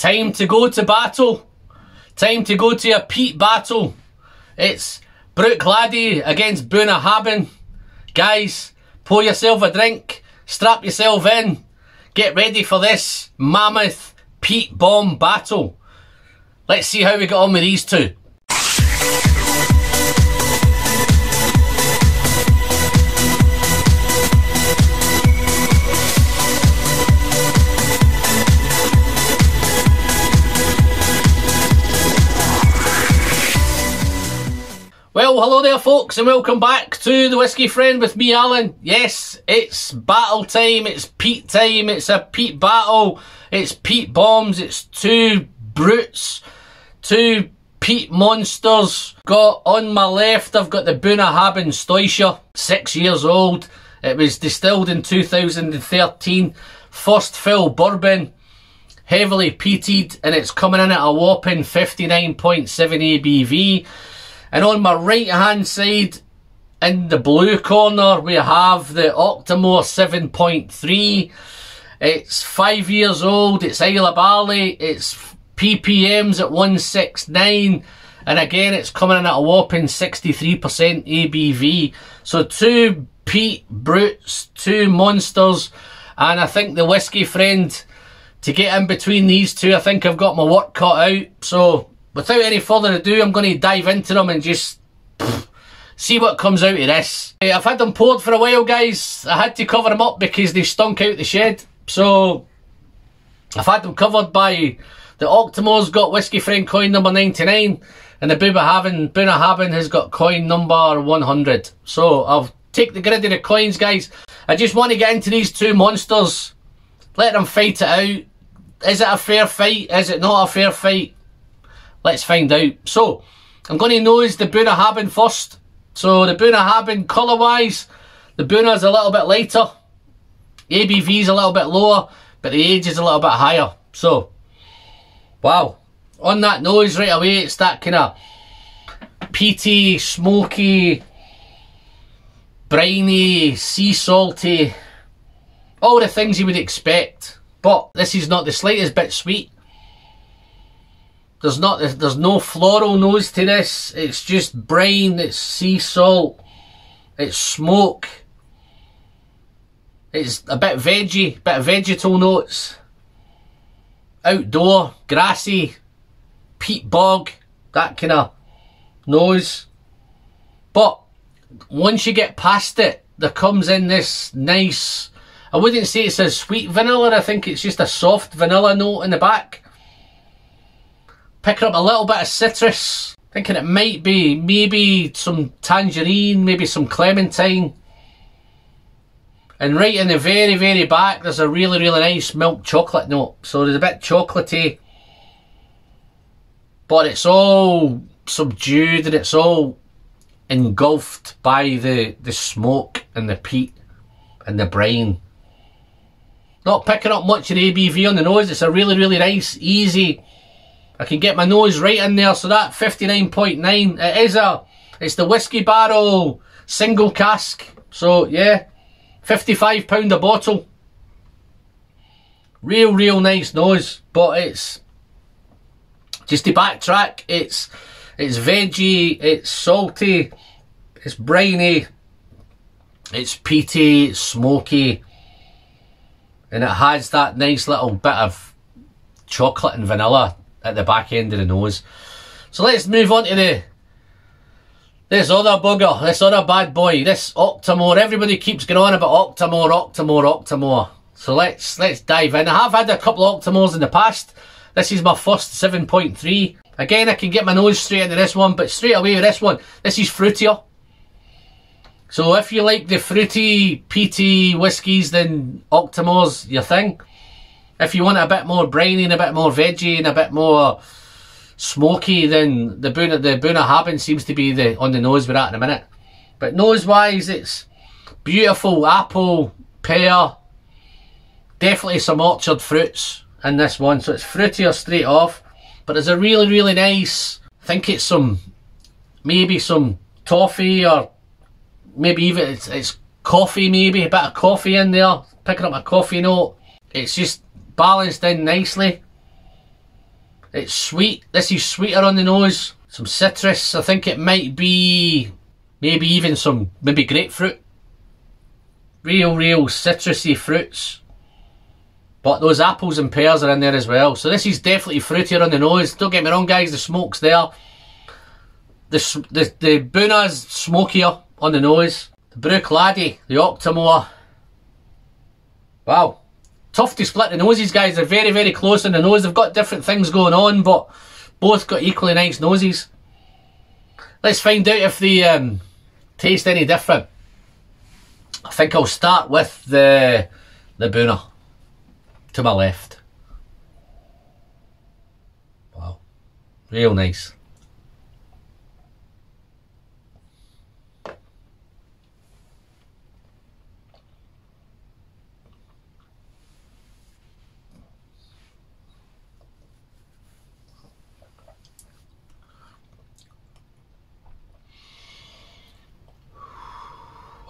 Time to go to battle. Time to go to a peat battle. It's Bruichladdich against Bunnahabhain. Guys, pour yourself a drink, strap yourself in, get ready for this mammoth peat bomb battle. Let's see how we get on with these two. Well, hello there folks, and welcome back to the Whiskey Friend with me, Alan. Yes, it's battle time, it's peat time, it's a peat battle, it's peat bombs, it's two brutes, two peat monsters. Got on my left, I've got the Bunnahabhain Staoisha, 6 years old. It was distilled in 2013, first fill bourbon, heavily peated, and it's coming in at a whopping 59.7 ABV. And on my right hand side, in the blue corner, we have the Octomore 7.3. It's 5 years old, it's Isle of Barley, it's ppms at 169, and again it's coming in at a whopping 63% ABV. So two peat brutes, two monsters, and I think the Whiskey Friend, to get in between these two, I think I've got my work cut out. So without any further ado, I'm going to dive into them and just see what comes out of this. I've had them poured for a while, guys. I had to cover them up because they stunk out the shed. So I've had them covered by the Octomore's got Whiskey Friend coin number 99, and the Bunnahabhain has got coin number 100. So I'll take the grid of the coins, guys. I just want to get into these two monsters. Let them fight it out. Is it a fair fight? Is it not a fair fight? Let's find out. So, I'm going to nose the Bunnahabhain first. So, the Bunnahabhain, colour-wise, the Bunna's a little bit lighter. ABV's a little bit lower, but the age is a little bit higher. So, wow. On that nose right away, it's that kind of peaty, smoky, briny, sea salty, all the things you would expect. But this is not the slightest bit sweet. There's no floral nose to this. It's just brine, it's sea salt, it's smoke. It's a bit veggie, bit of vegetal notes. Outdoor, grassy, peat bog, that kind of nose. But once you get past it, there comes in this nice, I wouldn't say it's a sweet vanilla, I think it's just a soft vanilla note in the back. Picking up a little bit of citrus, thinking it might be maybe some tangerine, maybe some clementine. And right in the very, very back, there's a really, really nice milk chocolate note. So there's a bit chocolatey, but it's all subdued and it's all engulfed by the smoke and the peat and the brine. Not picking up much of the ABV on the nose. It's a really, really nice, easy, I can get my nose right in there. So that 59.9, it's the Whiskey Barrel single cask. So yeah, £55 a bottle. Real nice nose. But it's, just to backtrack, it's veggie, it's salty, it's briny, it's peaty, it's smoky, and it has that nice little bit of chocolate and vanilla at the back end of the nose. So let's move on to this other bugger, this other bad boy, this Octomore. Everybody keeps going on about Octomore. So let's dive in. I have had a couple of Octomores in the past. This is my first 7.3. Again, I can get my nose straight into this one, but straight away with this one, this is fruitier. So if you like the fruity, peaty whiskies, then Octomore's your thing. If you want a bit more briny and a bit more veggie and a bit more smoky, then the Bunnahabhain seems to be on the nose we're at in a minute. But nose-wise, it's beautiful apple, pear, definitely some orchard fruits in this one. So it's fruitier straight off, but there's a really, really nice, I think it's maybe some toffee, or maybe even it's coffee, maybe a bit of coffee in there, picking up a coffee note. It's just balanced in nicely. It's sweet. This is sweeter on the nose. Some citrus. I think it might be maybe even some grapefruit. Real citrusy fruits. But those apples and pears are in there as well. So this is definitely fruitier on the nose. Don't get me wrong, guys, the smoke's there. The Bunna's smokier on the nose. The Bruichladdich, the Octomore. Wow. Tough to split the noses, guys. They're very close on the nose. They've got different things going on, but both got equally nice noses. Let's find out if they taste any different. I think I'll start with the Bunna to my left. Wow. Real nice.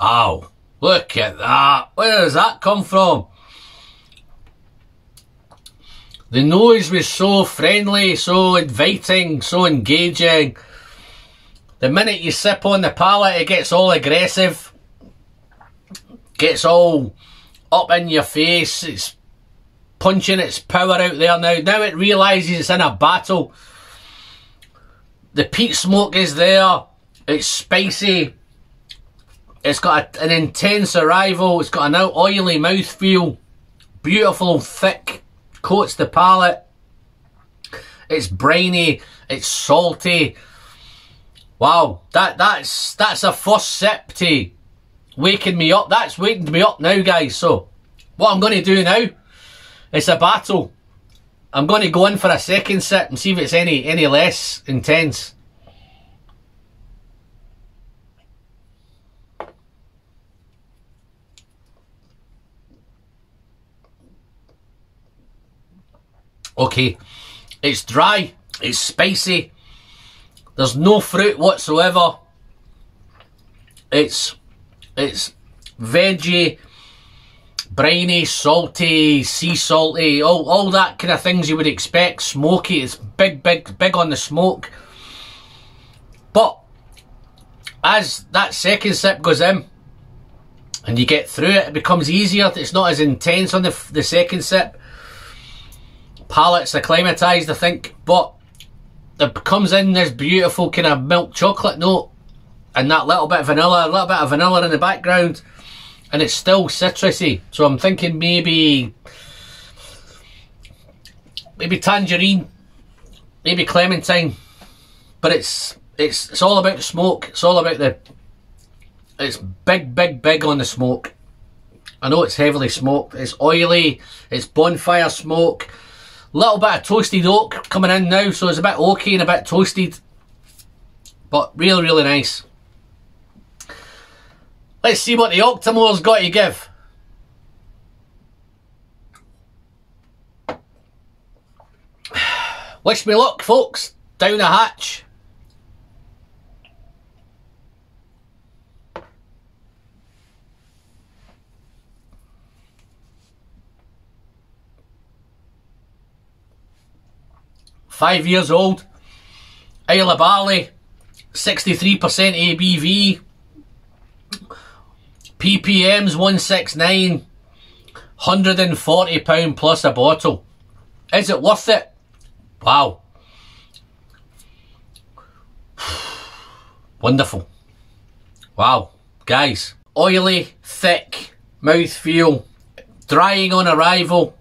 Wow, look at that. Where does that come from? The nose was so friendly, so inviting, so engaging. The minute you sip on the palate, it gets all aggressive. Gets all up in your face. It's punching its power out there now. Now it realises it's in a battle. The peat smoke is there. It's spicy. It's got an intense arrival. It's got an oily mouthfeel. Beautiful, thick, coats the palate. It's briny. It's salty. Wow, that's a first sip to waking me up. That's waking me up now, guys. So what I'm going to do now, it's a battle. I'm going to go in for a second sip and see if it's any less intense. Okay, it's dry, it's spicy, there's no fruit whatsoever. It's veggie, briny, salty, sea salty, all that kind of things you would expect. Smoky, it's big on the smoke. But as that second sip goes in and you get through it, it becomes easier. It's not as intense on the second sip. Palate's acclimatised, I think, but it comes in this beautiful kind of milk chocolate note and that little bit of vanilla in the background, and it's still citrusy. So I'm thinking maybe tangerine, maybe clementine, but it's all about the smoke. It's all about it's big on the smoke. I know it's heavily smoked. It's oily. It's bonfire smoke. Little bit of toasted oak coming in now, so it's a bit oaky and a bit toasted, but really nice. Let's see what the Octomore's got to give. Wish me luck, folks. Down the hatch. Five years old, Isle of Barley, 63% ABV, ppm's 169, £140 plus a bottle. Is it worth it? Wow. Wonderful. Wow. Guys, oily, thick, mouthfeel, drying on arrival,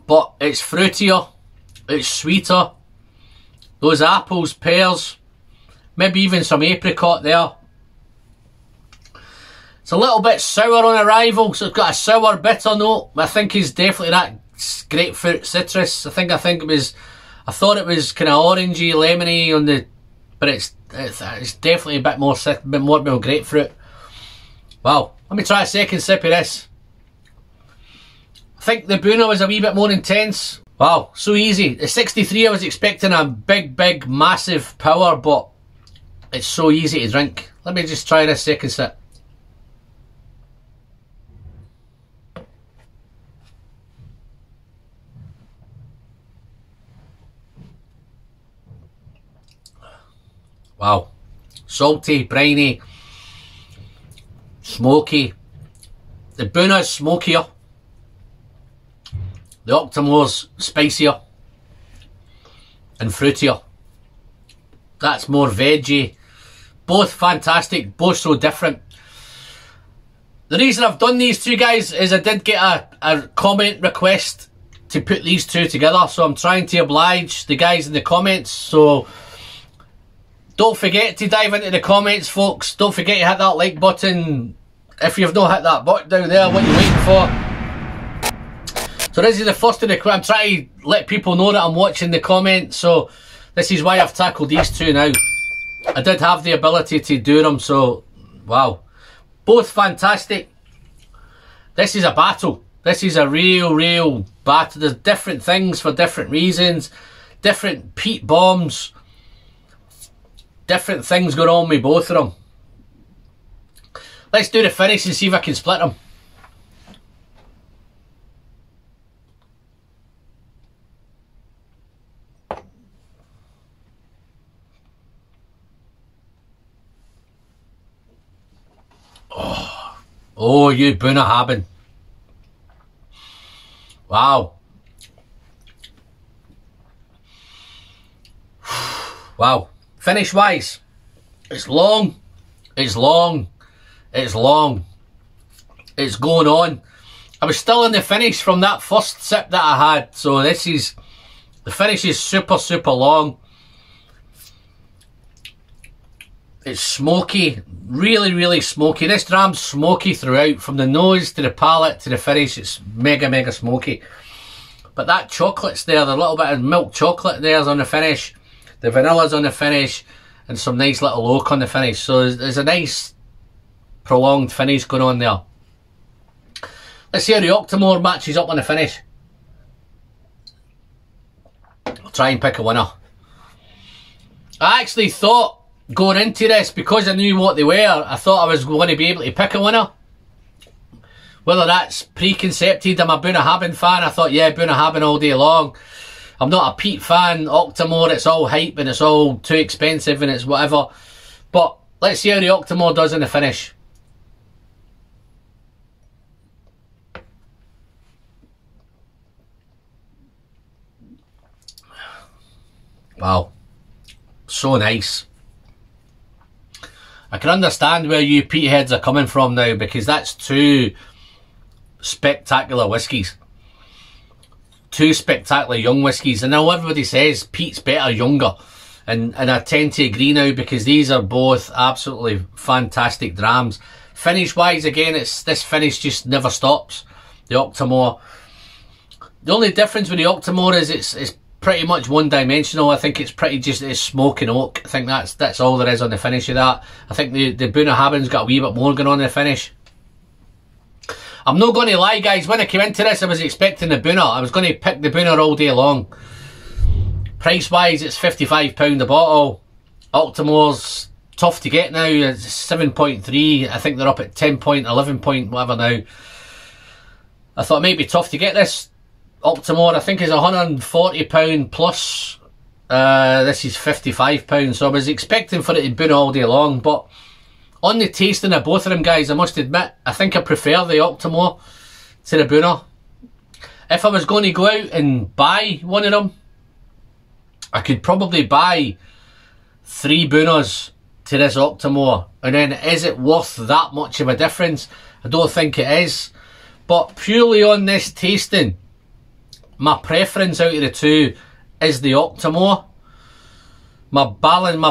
but it's fruitier. It's sweeter. Those apples, pears, maybe even some apricot there. It's a little bit sour on arrival, so it's got a sour bitter note. I think it's definitely that grapefruit citrus. I thought it was kind of orangey, lemony on the, but it's definitely a bit more grapefruit. Wow, let me try a second sip of this. I think the Bunna was a wee bit more intense. Wow, so easy. At 63 I was expecting a big massive power, but it's so easy to drink. Let me just try this second sip. Wow. Salty, briny, smoky. The Bunna's smokier. The Octomore's spicier and fruitier. That's more veggie. Both fantastic, both so different. The reason I've done these two, guys, is I did get a comment request to put these two together, so I'm trying to oblige the guys in the comments. So don't forget to dive into the comments, folks. Don't forget to hit that like button. If you've not hit that button down there, what are you waiting for? So this is the first of the... I'm trying to let people know that I'm watching the comments, so this is why I've tackled these two now. I did have the ability to do them, so wow. Both fantastic. This is a battle. This is a real battle. There's different things for different reasons. Different peat bombs. Different things going on with both of them. Let's do the finish and see if I can split them. Oh, you Bunnahabhain. Wow. Wow. Finish wise, it's long, it's long, it's long. It's going on. I was still in the finish from that first sip that I had, so this is, the finish is super long. It's smoky, really smoky. This dram's smoky throughout, from the nose to the palate to the finish. It's mega smoky. But that chocolate's there, the little bit of milk chocolate there's on the finish. The vanilla's on the finish, and some nice little oak on the finish. So there's a nice prolonged finish going on there. Let's see how the Octomore matches up on the finish. I'll try and pick a winner. I actually thought, going into this, because I knew what they were, I thought I was going to be able to pick a winner. Whether that's preconcepted, I'm a Bunnahabhain fan. I thought, yeah, Bunnahabhain all day long. I'm not a peat fan. Octomore, it's all hype and it's all too expensive and it's whatever. But let's see how the Octomore does in the finish. Wow. So nice. I can understand where you peatheads are coming from now, because that's two spectacular whiskies. Two spectacular young whiskies. And now everybody says peat's better younger. And I tend to agree now, because these are both absolutely fantastic drams. Finish wise, again, this finish just never stops. The Octomore. The only difference with the Octomore is it's pretty much one dimensional. I think it's pretty just, it's smoke and oak. I think that's all there is on the finish of that. I think the Bunnahabhain's got a wee bit more going on in the finish. I'm not going to lie, guys, when I came into this I was expecting the Bunna. I was going to pick the Bunna all day long. Price wise, it's £55 a bottle. Octomore's tough to get now. It's 7.3. I think they're up at 10 point, 11 point, whatever now. I thought it might be tough to get this Octomore. I think is £140 plus. This is £55, so I was expecting for it to Bunna all day long. But on the tasting of both of them, guys, I must admit, I think I prefer the Octomore to the Bunna. If I was going to go out and buy one of them, I could probably buy 3 Bunnas to this Octomore. And then, is it worth that much of a difference? I don't think it is. But purely on this tasting, my preference out of the two is the Octomore. My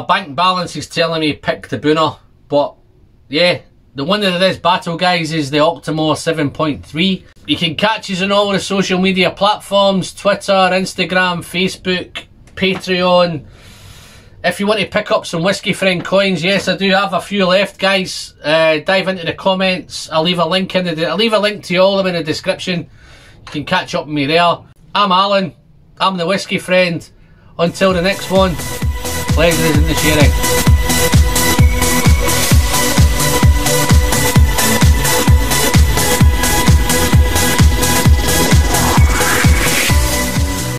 bank balance is telling me pick the Bunna. But yeah, the winner of this battle, guys, is the Octomore 7.3. You can catch us on all the social media platforms: Twitter, Instagram, Facebook, Patreon. If you want to pick up some Whiskey Friend coins, yes, I do have a few left, guys. Dive into the comments. I'll leave a link I'll leave a link to all of them in the description. You can catch up with me there. I'm Alan. I'm the Whiskey Friend. Until the next one, pleasure is in the sharing.